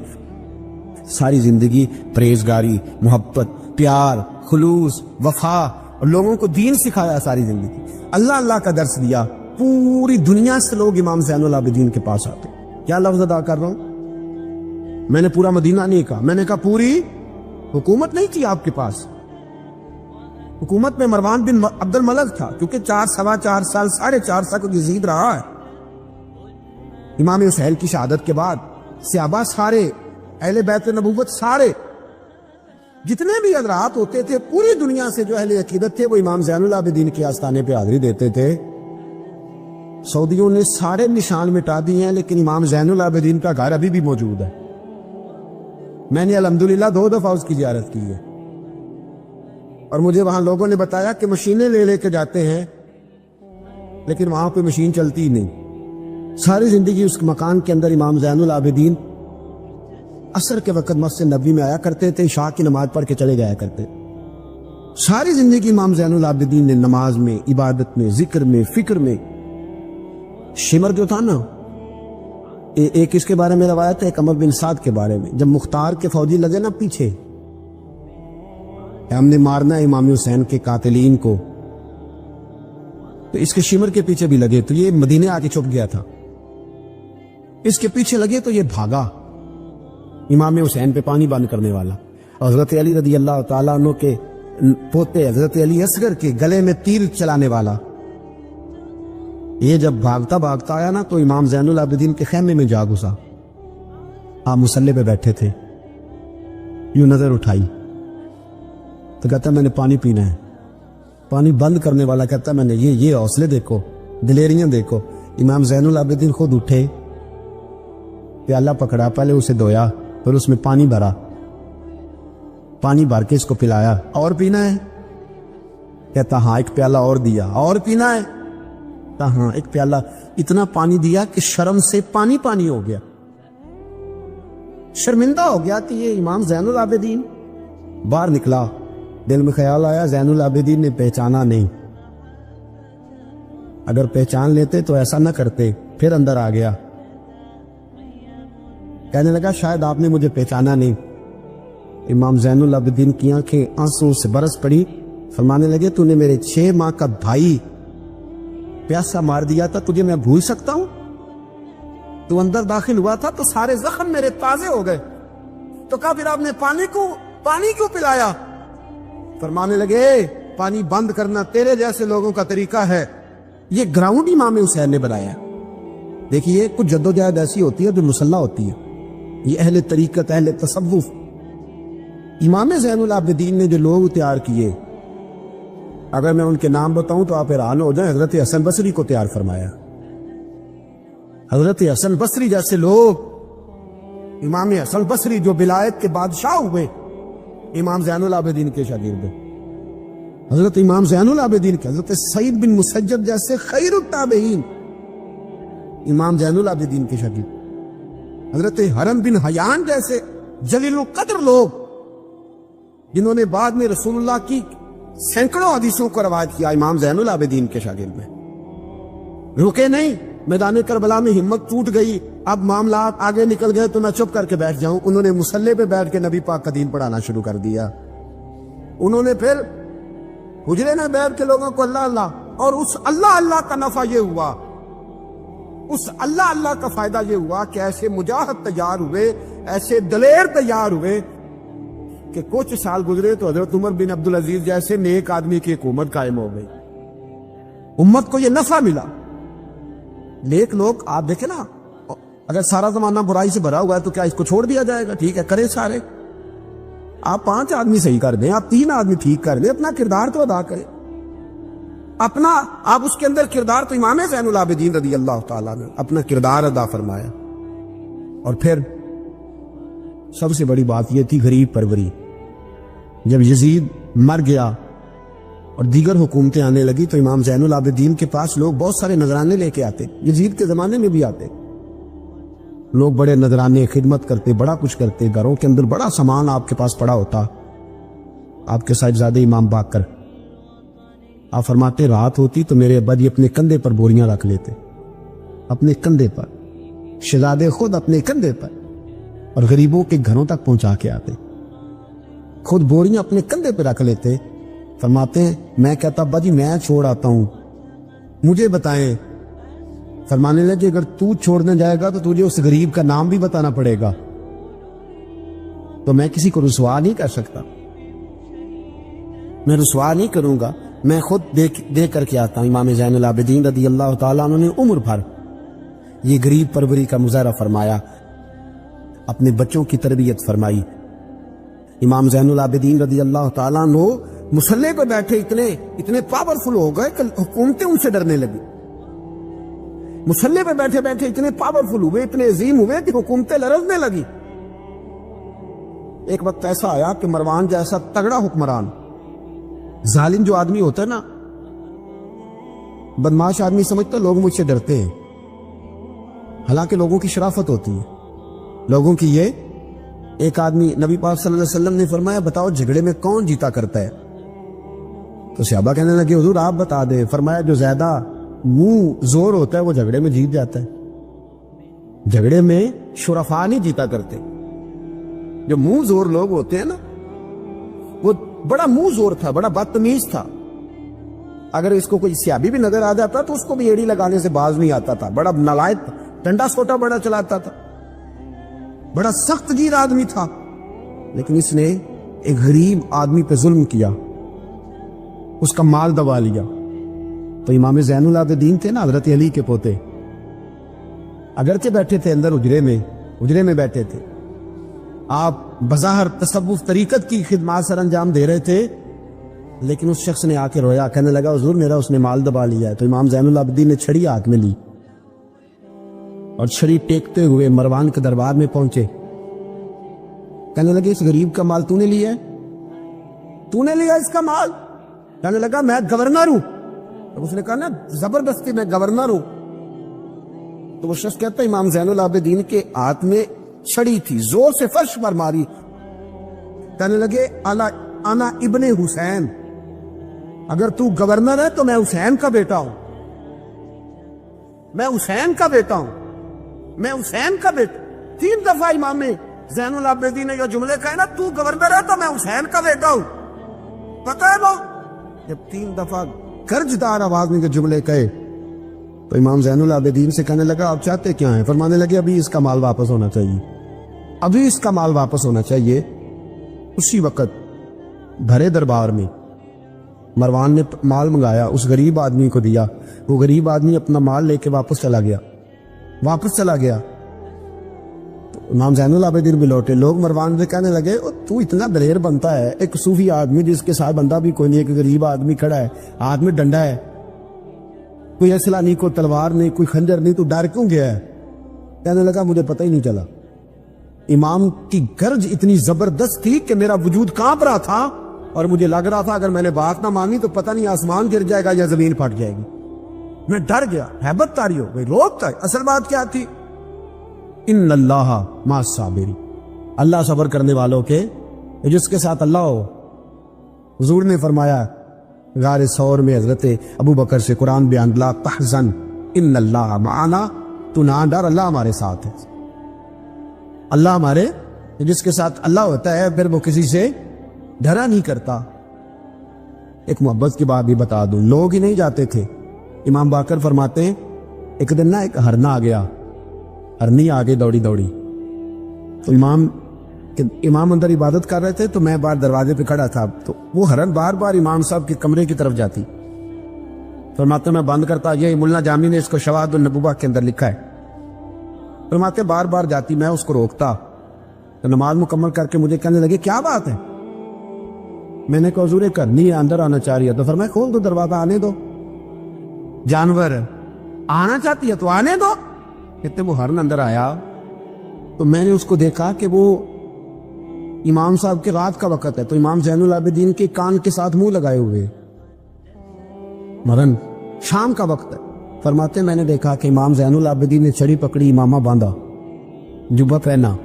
ساری زندگی پرہیزگاری، محبت، پیار، خلوص، وفا اور لوگوں کو دین سکھایا. ساری زندگی اللہ اللہ کا درس دیا. پوری دنیا سے لوگ امام زین العابدین کے پاس آتے. کیا لفظ ادا کر رہا ہوں، میں نے پورا مدینہ نہیں کہا، میں نے کہا پوری حکومت نہیں تھی آپ کے پاس. حکومت میں مروان بن عبد الملک تھا، کیونکہ 4 سال 4.5 سال کو یزید رہا ہے. امام حسین کی شہادت کے بعد صحابہ سارے، اہل بیت نبوت سارے، جتنے بھی حضرات ہوتے تھے پوری دنیا سے جو اہل عقیدت تھے وہ امام زین العابدین کے آستانے پہ حاضری دیتے تھے. سعودیوں نے سارے نشان مٹا دیے ہیں لیکن امام زین العابدین کا گھر ابھی بھی موجود ہے. میں نے الحمدللہ 2 دفعہ اس کی زیارت کی ہے اور مجھے وہاں لوگوں نے بتایا کہ مشینیں لے کے جاتے ہیں لیکن وہاں پہ مشین چلتی ہی نہیں. ساری زندگی اس مکان کے اندر امام زین العابدین عصر کے وقت مسجد نبوی میں آیا کرتے تھے، عشاء کی نماز پڑھ کے چلے جایا کرتے. ساری زندگی امام زین العابدین نے نماز میں، عبادت میں، ذکر میں، فکر میں. شمر جو تھا نا، ایک اس کے بارے میں روایت ہے، ایک عمر بن سعد کے بارے میں، جب مختار کے فوجی لگے نا پیچھے ہم نے مارنا ہے امام حسین کے قاتلین کو، تو اس کے شمر کے پیچھے بھی لگے تو یہ مدینے آ کے چھپ گیا تھا. اس کے پیچھے لگے تو یہ بھاگا. امام حسین پہ پانی بند کرنے والا، حضرت علی رضی اللہ تعالیٰ عنہ کے پوتے حضرت علی اصغر کے گلے میں تیر چلانے والا. یہ جب بھاگتا بھاگتا آیا نا تو امام زین العابدین کے خیمے میں جا گھسا. آپ مصلی پہ بیٹھے تھے، یوں نظر اٹھائی تو کہتا میں نے پانی پینا ہے. پانی بند کرنے والا کہتا میں نے یہ حوصلے دیکھو، دلیریاں دیکھو. امام زین العابدین خود اٹھے، پیالہ پکڑا، پہلے اسے دھویا پھر اس میں پانی بھرا، پانی بھر کے اس کو پلایا. اور پینا ہے؟ کہتا ہاں. ایک پیالہ اور دیا. اور پینا ہے؟ ہاں. ایک پیالہ. اتنا پانی دیا کہ شرم سے پانی پانی ہو گیا، شرمندہ ہو گیا کہ یہ امام زین العابدین. باہر نکلا، دل میں خیال آیا زین العابدین نے پہچانا نہیں، اگر پہچان لیتے تو ایسا نہ کرتے. پھر اندر آ گیا، کہنے لگا شاید آپ نے مجھے پہچانا نہیں. امام زین العابدین کی آنکھیں آنسو سے برس پڑی. فرمانے لگے تو نے میرے 6 ماہ کا بھائی پیاسا مار دیا تھا، تجھے میں بھول سکتا ہوں؟ تو اندر داخل ہوا تھا تو سارے زخم میرے تازے ہو گئے. تو کہا پھر آپ نے پانی کیوں پلایا؟ فرمانے لگے پانی بند کرنا تیرے جیسے لوگوں کا طریقہ ہے. یہ گراؤنڈ امام حسین نے بنایا. دیکھیے کچھ جدوجہد ایسی ہوتی ہے جو مسلح ہوتی ہے. یہ اہل طریقت، اہل تصوف. امام زین العابدین نے جو لوگ تیار کیے، اگر میں ان کے نام بتاؤں تو آپ حیران ہو جائیں. حضرت حسن بصری کو تیار فرمایا. حضرت حسن بصری جیسے لوگ، امام حسن بصری جو ولایت کے بادشاہ ہوئے، امام زین العابدین کے شاگرد. حضرت امام زین العابدین کے حضرت سعید بن مسجد جیسے خیر التابعین امام زین العابدین کے شاگرد. حضرت حرم بن حیان جیسے جلیل القدر لوگ جنہوں نے بعد میں رسول اللہ کی سینکڑوں حدیثوں کو روایت کیا، امام زین العابدین کے شاگرد میں. رکے نہیں. میدان کربلا میں ہمت ٹوٹ گئی، اب معاملات آگے نکل گئے تو میں چپ کر کے بیٹھ جاؤں. انہوں نے مصلی پہ بیٹھ کے نبی پاک کا دین پڑھانا شروع کر دیا. انہوں نے پھر حجرے میں بیٹھ کے لوگوں کو اللہ اللہ، اور اس اللہ اللہ کا نفع یہ ہوا، اس اللہ اللہ کا فائدہ یہ ہوا کہ ایسے مجاہد تیار ہوئے، ایسے دلیر تیار ہوئے کہ کچھ سال گزرے تو حضرت عمر بن عبدالعزیز جیسے نیک آدمی کی حکومت قائم ہو گئی. امت کو یہ نفع ملا. نیک لوگ آپ دیکھیں نا، اگر سارا زمانہ برائی سے بھرا ہوا ہے تو کیا اس کو چھوڑ دیا جائے گا؟ ٹھیک ہے کرے سارے. آپ 5 آدمی صحیح کر دیں، آپ 3 آدمی ٹھیک کر دیں، اپنا کردار تو ادا کریں. اپنا آپ اس کے اندر کردار، تو امام زین العابدین رضی اللہ تعالیٰ نے اپنا کردار ادا فرمایا. اور پھر سب سے بڑی بات یہ تھی غریب پروری. جب یزید مر گیا اور دیگر حکومتیں آنے لگی تو امام زین العابدین کے پاس لوگ بہت سارے نذرانے لے کے آتے. یزید کے زمانے میں بھی آتے لوگ، بڑے نذرانے خدمت کرتے، بڑا کچھ کرتے، گھروں کے اندر بڑا سامان آپ کے پاس پڑا ہوتا. آپ کے صاحبزادے امام باقر آپ فرماتے رات ہوتی تو میرے ابا جی اپنے کندھے پر بوریاں رکھ لیتے، اپنے کندھے پر، شہزادے خود اپنے کندھے پر، اور غریبوں کے گھروں تک پہنچا کے آتے. خود بوریاں اپنے کندھے پہ رکھ لیتے. فرماتے ہیں میں کہتا ابا جی میں چھوڑ آتا ہوں، مجھے بتائیں. فرمانے لگے اگر تو چھوڑنے جائے گا تو تجھے اس غریب کا نام بھی بتانا پڑے گا، تو میں کسی کو رسوا نہیں کر سکتا، میں رسوا نہیں کروں گا، میں خود دے کر کے آتا ہوں. امام زین العابدین رضی اللہ تعالیٰ عنہ نے عمر بھر یہ غریب پروری کا مظاہرہ فرمایا، اپنے بچوں کی تربیت فرمائی. امام زین العابدین رضی اللہ تعالیٰ عنہ مصلی پہ بیٹھے اتنے پاورفل ہو گئے کہ حکومتیں ان سے ڈرنے لگی. مصلی پہ بیٹھے بیٹھے اتنے پاورفل ہوئے، اتنے عظیم ہوئے کہ حکومتیں لرزنے لگی. ایک وقت ایسا آیا کہ مروان جیسا تگڑا حکمران، ظالم جو آدمی ہوتا ہے نا، بدماش آدمی سمجھتا لوگ مجھ سے ڈرتے ہیں، حالانکہ لوگوں کی شرافت ہوتی ہے، لوگوں کی. یہ ایک آدمی نبی پاک صلی اللہ علیہ وسلم نے فرمایا بتاؤ جھگڑے میں کون جیتا کرتا ہے؟ تو صحابہ کہنے لگے حضور آپ بتا دیں. فرمایا جو زیادہ منہ زور ہوتا ہے وہ جھگڑے میں جیت جاتا ہے. جھگڑے میں شرفا نہیں جیتا کرتے، جو منہ زور لوگ ہوتے ہیں نا، وہ بڑا منہ زور تھا، بڑا بدتمیز تھا. اگر اس کو کوئی سیابی بھی نظر آ جاتا تو اس کو بھی ایڑی لگانے سے باز نہیں آتا تھا. بڑا نالائق، ڈنڈا سوٹا بڑا چلاتا تھا، بڑا سخت گیر آدمی تھا. لیکن اس نے ایک غریب آدمی پہ ظلم کیا، اس کا مال دبا لیا. تو امام زین العابدین تھے نا، حضرت علی کے پوتے، اگرچہ بیٹھے تھے اندر حجرے میں بیٹھے تھے، آپ بظاہر تصوف طریقت کی خدمات سر انجام دے رہے تھے، لیکن اس شخص نے آ کے رویا، کہنے لگا حضور میرا اس نے مال دبا لیا ہے. تو امام زین العابدین نے چھڑی ہاتھ میں لی اور چھڑی ٹیکتے ہوئے مروان کے دربار میں پہنچے. کہنے لگے اس غریب کا مال تو نے لیا ہے؟ تو نے لیا اس کا مال؟ کہنے لگا میں گورنر ہوں. تو اس نے کہا نا زبردستی میں گورنر ہوں. تو وہ شخص کہتا ہے امام زین العابدین کے ہاتھ میں چھڑی تھی، زور سے فرش پر ماری. کہنے لگے انا ابن حسین، اگر تو گورنر ہے تو میں حسین کا بیٹا ہوں، میں حسین کا بیٹا ہوں، میں حسین کا بیٹا. 3 دفعہ امام زین العابدین نے یہ جملے کہے نا، تو گورنر ہے تو میں حسین کا بیٹا ہوں. پتہ ہے وہ جب 3 دفعہ گرجدار آواز میں جملے کہے تو امام زین العابدین سے کہنے لگا آپ چاہتے کیا ہیں؟ فرمانے لگے ابھی اس کا مال واپس ہونا چاہیے، ابھی اس کا مال واپس ہونا چاہیے. اسی وقت بھرے دربار میں مروان نے مال منگایا، اس غریب آدمی کو دیا. وہ غریب آدمی اپنا مال لے کے واپس چلا گیا. تو امام زین العابدین بھی لوٹے. لوگ مروان سے کہنے لگے تو اتنا دلیر بنتا ہے، ایک صوفی آدمی جس کے ساتھ بندہ بھی کوئی نہیں، ایک غریب آدمی کھڑا ہے، ہاتھ میں ڈنڈا ہے، کوئی اسلحہ نہیں، کوئی تلوار نہیں، کوئی خنجر نہیں، تو ڈر کیوں گیا ہے؟ کہنے لگا مجھے پتہ ہی نہیں چلا. امام کی گرج اتنی زبردست تھی کہ میرا وجود کانپ رہا تھا اور مجھے لگ رہا تھا اگر میں نے بات نہ مانی تو پتہ نہیں آسمان گر جائے گا یا زمین پھٹ جائے گی. میں ڈر گیا، ہیبت تاری ہو گئی، روب تھا. اصل بات کیا تھی؟ ان اللہ مع الصابرین، اللہ صبر کرنے والوں کے، جس کے ساتھ اللہ ہو. حضور نے فرمایا غار ثور میں حضرت ابو بکر سے قرآن بیان، لا تحزن ان اللہ معنا، تو نہ ڈر، اللہ ہمارے ساتھ ہے. اللہ ہمارے، جس کے ساتھ اللہ ہوتا ہے پھر وہ کسی سے ڈرا نہیں کرتا. ایک محبت کی بات بھی بتا دوں، لوگ ہی نہیں جاتے تھے. امام باقر فرماتے ہیں ایک دن ایک ہرنا آ گیا، ہرنی آگے دوڑی تو امام اندر عبادت کر رہے تھے تو میں باہر دروازے پہ کھڑا تھا. تو وہ ہرن بار بار امام صاحب کے کمرے کی طرف جاتی. فرماتے میں بند کرتا، یہ ملا جامی نے اس کو شواہد النبوہ کے اندر لکھا ہے. فرماتے بار بار جاتی، میں اس کو روکتا. تو نماز مکمل کر کے مجھے کہنے لگے کیا بات ہے؟ میں نے کہا حضور کرنی ہے، اندر آنا چاہ رہی ہے. تو فرمایا کھول دو دروازہ، آنے دو، جانور آنا چاہتی ہے تو آنے دو. کہتے وہ ہرن اندر آیا تو میں نے اس کو دیکھا کہ وہ امام صاحب کے رات کا وقت ہے، تو امام زین العابدین کے کان کے ساتھ منہ لگائے ہوئے، مرن شام کا وقت ہے. فرماتے میں نے دیکھا کہ امام زین العابدین نے چھڑی پکڑی, امامہ باندھا, جبہ پہنا.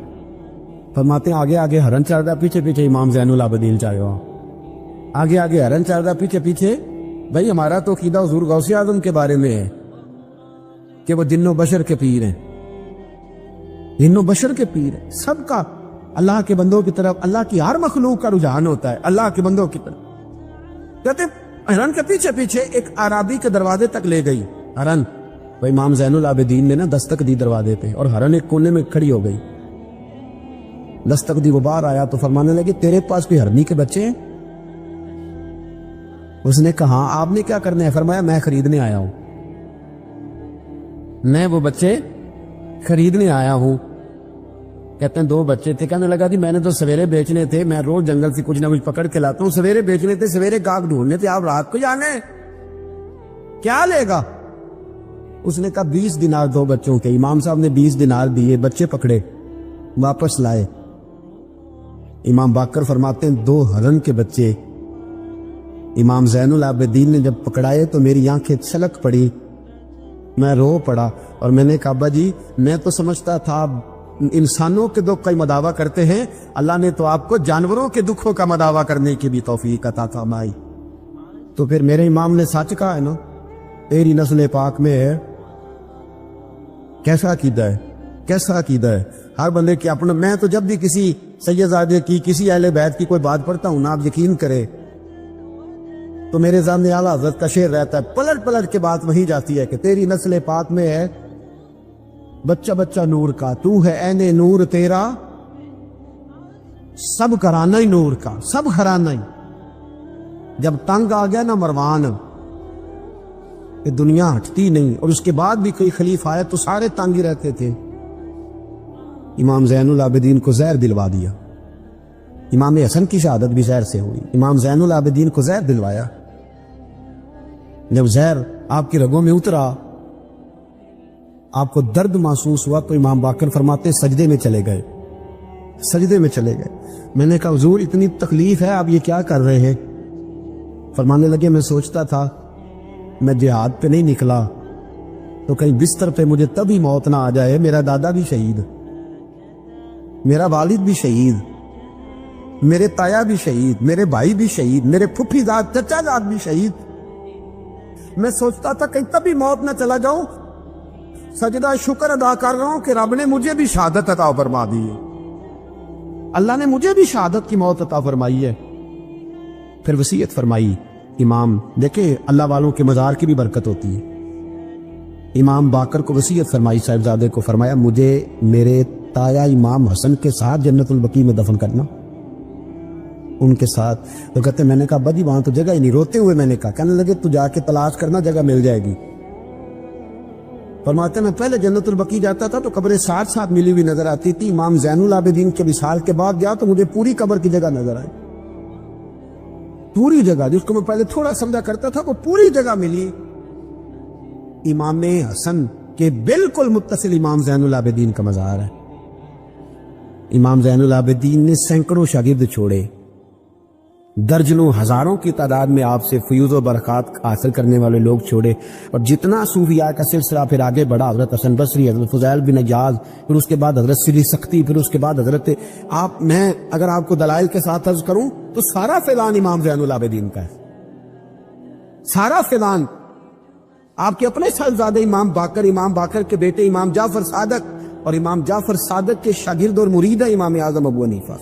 فرماتے ہیں آگے آگے ہرن چل رہا, پیچھے پیچھے امام زین العابدین چل رہا. آگے آگے ہرن چل رہا, پیچھے پیچھے. بھائی ہمارا تو عقیدہ حضور غوث اعظم کے بارے میں ہے کہ وہ جن و بشر کے پیر ہیں, جن و بشر کے پیر ہیں. سب کا اللہ کے بندوں کی طرف, اللہ کی ہر مخلوق کا رجحان ہوتا ہے اللہ کے بندوں کی طرف. کہتے ہرن کے پیچھے پیچھے ایک عرابی کے دروازے تک لے گئی ہرن. بھائی امام زین العابدین نے نا دستک دی دروازے پہ, اور ہرن ایک کونے میں کھڑی ہو گئی. دستک دی, وہ باہر آیا تو فرمانے لگے تیرے پاس کوئی ہرنی کے بچے ہیں؟ اس نے کہا آپ نے کیا کرنا ہے؟ فرمایا میں خریدنے آیا ہوں, میں وہ بچے خریدنے آیا ہوں. کہتے ہیں 2 بچے تھے. کہنے لگا جی میں نے تو سویرے بیچنے تھے, میں روز جنگل سے کچھ نہ کچھ پکڑ کے لاتا ہوں, سویرے بیچنے تھے, سویرے گاہک ڈھونڈنے تھے, آپ رات کو جانے کیا لے گا؟ اس نے کہا 20 دینار 2 بچوں کے. امام صاحب نے 20 دینار دیے, بچے پکڑے, واپس لائے. امام باقر فرماتے ہیں 2 ہرن کے بچے امام زین العابدین نے جب پکڑائے تو میری آنکھیں چھلک پڑی, میں رو پڑا. اور میں نے کہا ابا جی میں تو سمجھتا تھا انسانوں کے دکھ کا ہی مداوع کرتے ہیں, اللہ نے تو آپ کو جانوروں کے دکھوں کا مداوع کرنے کی بھی توفیق عطا فرمائی. تو پھر میرے امام نے سچ کہا ہے نا, تیری نسل پاک میں ہے. کیسا عقیدہ ہے, کیسا عقیدہ ہے ہر بندے کے اپنا. میں تو جب بھی کسی سیدزادے کی, کسی اہل بیت کی کوئی بات پڑھتا ہوں نا, آپ یقین کرے تو میرے سامنے اعلیٰ حضرت کا شعر رہتا ہے, پلٹ پلٹ کے بات وہی جاتی ہے کہ تیری نسل پاک میں ہے بچہ بچہ نور کا, تو ہے عین نور تیرا سب گھرانہ ہی نور کا, سب گھرانہ ہی. جب تنگ آ گیا نا مروان کہ دنیا ہٹتی نہیں, اور اس کے بعد بھی کوئی خلیفہ آئے تو سارے تنگ ہی رہتے تھے, امام زین العابدین کو زہر دلوا دیا. امام حسن کی شہادت بھی زہر سے ہوئی, امام زین العابدین کو زہر دلوایا. جب زہر آپ کی رگوں میں اترا, آپ کو درد محسوس ہوا, تو امام باقر فرماتے سجدے میں چلے گئے, سجدے میں چلے گئے. میں نے کہا حضور اتنی تکلیف ہے, آپ یہ کیا کر رہے ہیں؟ فرمانے لگے میں سوچتا تھا میں جہاد پہ نہیں نکلا تو کہیں بستر پہ مجھے تبھی موت نہ آ جائے, میرا دادا بھی شہید, میرا والد بھی شہید, میرے تایا بھی شہید, میرے بھائی بھی شہید, میرے پھپھی زاد چچا زاد بھی شہید. میں سوچتا تھا کہیں تبھی موت نہ چلا جاؤں. سجدہ شکر ادا کر رہا ہوں کہ رب نے مجھے بھی شہادت عطا فرما دی ہے, اللہ نے مجھے بھی شہادت کی موت عطا فرمائی ہے. پھر وصیت فرمائی امام, دیکھیں اللہ والوں کے مزار کی بھی برکت ہوتی ہے. امام باقر کو وصیت فرمائی صاحبزادے کو, فرمایا مجھے میرے تایا امام حسن کے ساتھ جنت البقیع میں دفن کرنا, ان کے ساتھ. تو کہتے میں نے کہا ابا جی وہاں تو جگہ ہی نہیں. روتے ہوئے میں نے کہا, کہنے لگے تو جا کے تلاش کرنا, جگہ مل جائے گی. فرماتے میں پہلے جنت البقیع جاتا تھا تو قبریں ساتھ ساتھ ملی ہوئی نظر آتی تھی. امام زین العابدین کے وصال کے بعد گیا تو مجھے پوری قبر کی جگہ نظر آئی, پوری جگہ جس کو میں پہلے تھوڑا سمجھا کرتا تھا وہ پوری جگہ ملی. امام حسن کے بالکل متصل امام زین العابدین کا مزار ہے. امام زین العابدین نے سینکڑوں شاگرد چھوڑے, درجنوں ہزاروں کی تعداد میں آپ سے فیوز و برکات حاصل کرنے والے لوگ چھوڑے. اور جتنا صوفیاء کا سلسلہ پھر آگے بڑھا, حضرت حسن بصری, حضرت فضیل بن عیاض, پھر اس کے بعد حضرت سری سختی, پھر اس کے بعد حضرت میں اگر آپ کو دلائل کے ساتھ عرض کروں تو سارا فیضان امام زین العابدین کا ہے, سارا فیضان. آپ کے اپنے صاحبزادے امام باقر, امام باقر کے بیٹے امام جعفر صادق, اور امام جعفر صادق کے شاگرد اور مرید ہے امام اعظم ابو حنیفہ.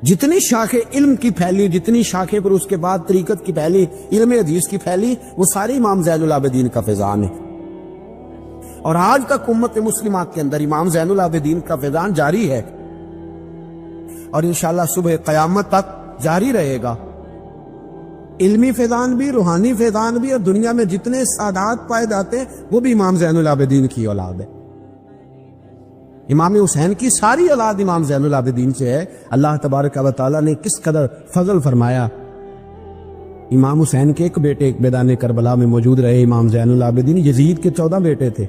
جتنی شاخیں علم کی پھیلی, جتنی شاخیں پر اس کے بعد طریقت کی پھیلی, علم حدیث کی پھیلی, وہ ساری امام زین العابدین کا فیضان ہے. اور آج تک امت مسلمات کے اندر امام زین العابدین کا فیضان جاری ہے, اور انشاءاللہ صبح قیامت تک جاری رہے گا. علمی فیضان بھی, روحانی فیضان بھی, اور دنیا میں جتنے سعادات پائے جاتے ہیں وہ بھی امام زین العابدین کی اولاد ہے. امام حسین کی ساری اولاد امام زین العابدین سے ہے. اللہ تبارک و تعالیٰ نے کس قدر فضل فرمایا. امام حسین کے ایک بیٹے ایک میدان کربلا میں موجود رہے, امام زین العابدین. یزید کے 14 بیٹے تھے,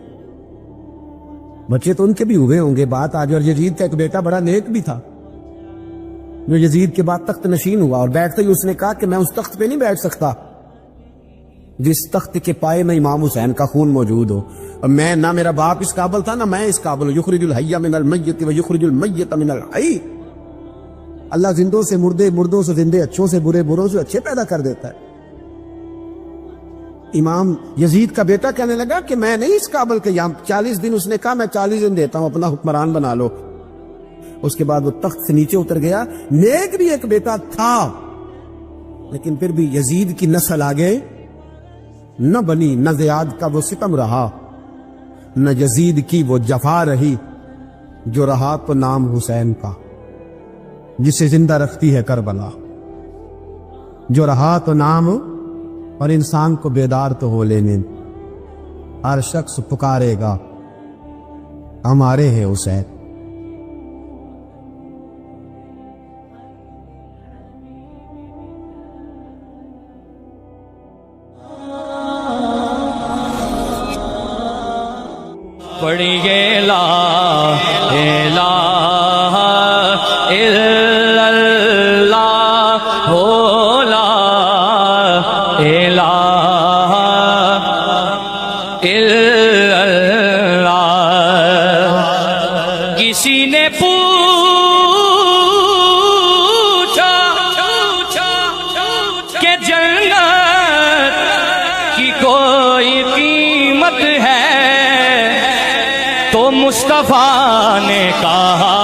بچے تو ان کے بھی ہوئے ہوں گے بات آج. اور یزید کا ایک بیٹا بڑا نیک بھی تھا جو یزید کے بعد تخت نشین ہوا, اور بیٹھتے ہی اس نے کہا کہ میں اس تخت پہ نہیں بیٹھ سکتا, جس تخت کے پائے میں امام حسین کا خون موجود ہو. اور میں نہ میرا باپ اس قابل تھا نہ میں اس قابل ہوں. یخرج الحی من المیت و یخرج المیت من الحی. اللہ زندوں سے مردے، مردوں سے زندے، اچھوں سے برے، بروں سے اچھے پیدا کر دیتا ہے. امام یزید کا بیٹا کہنے لگا کہ میں نہیں اس قابل کہ یہاں 40 دن، اس نے کہا میں 40 دن دیتا ہوں، اپنا حکمران بنا لو. اس کے بعد وہ تخت سے نیچے اتر گیا. نیک بھی ایک بیٹا تھا لیکن پھر بھی یزید کی نسل آگے نہ بنی، نہ زیاد کا وہ ستم رہا، نہ یزید کی وہ جفا رہی. جو رہا تو نام حسین کا، جسے زندہ رکھتی ہے کربلا. جو رہا تو نام، اور انسان کو بیدار تو ہو لینے. ہر شخص پکارے گا ہمارے ہیں حسین. پڑھیے لا الہ الا اللہ ہو، لا الہ الا اللہ. کسی نے پوچھا کہ جنت کی کوئی قیمت ہے، تو مصطفیٰ نے کہا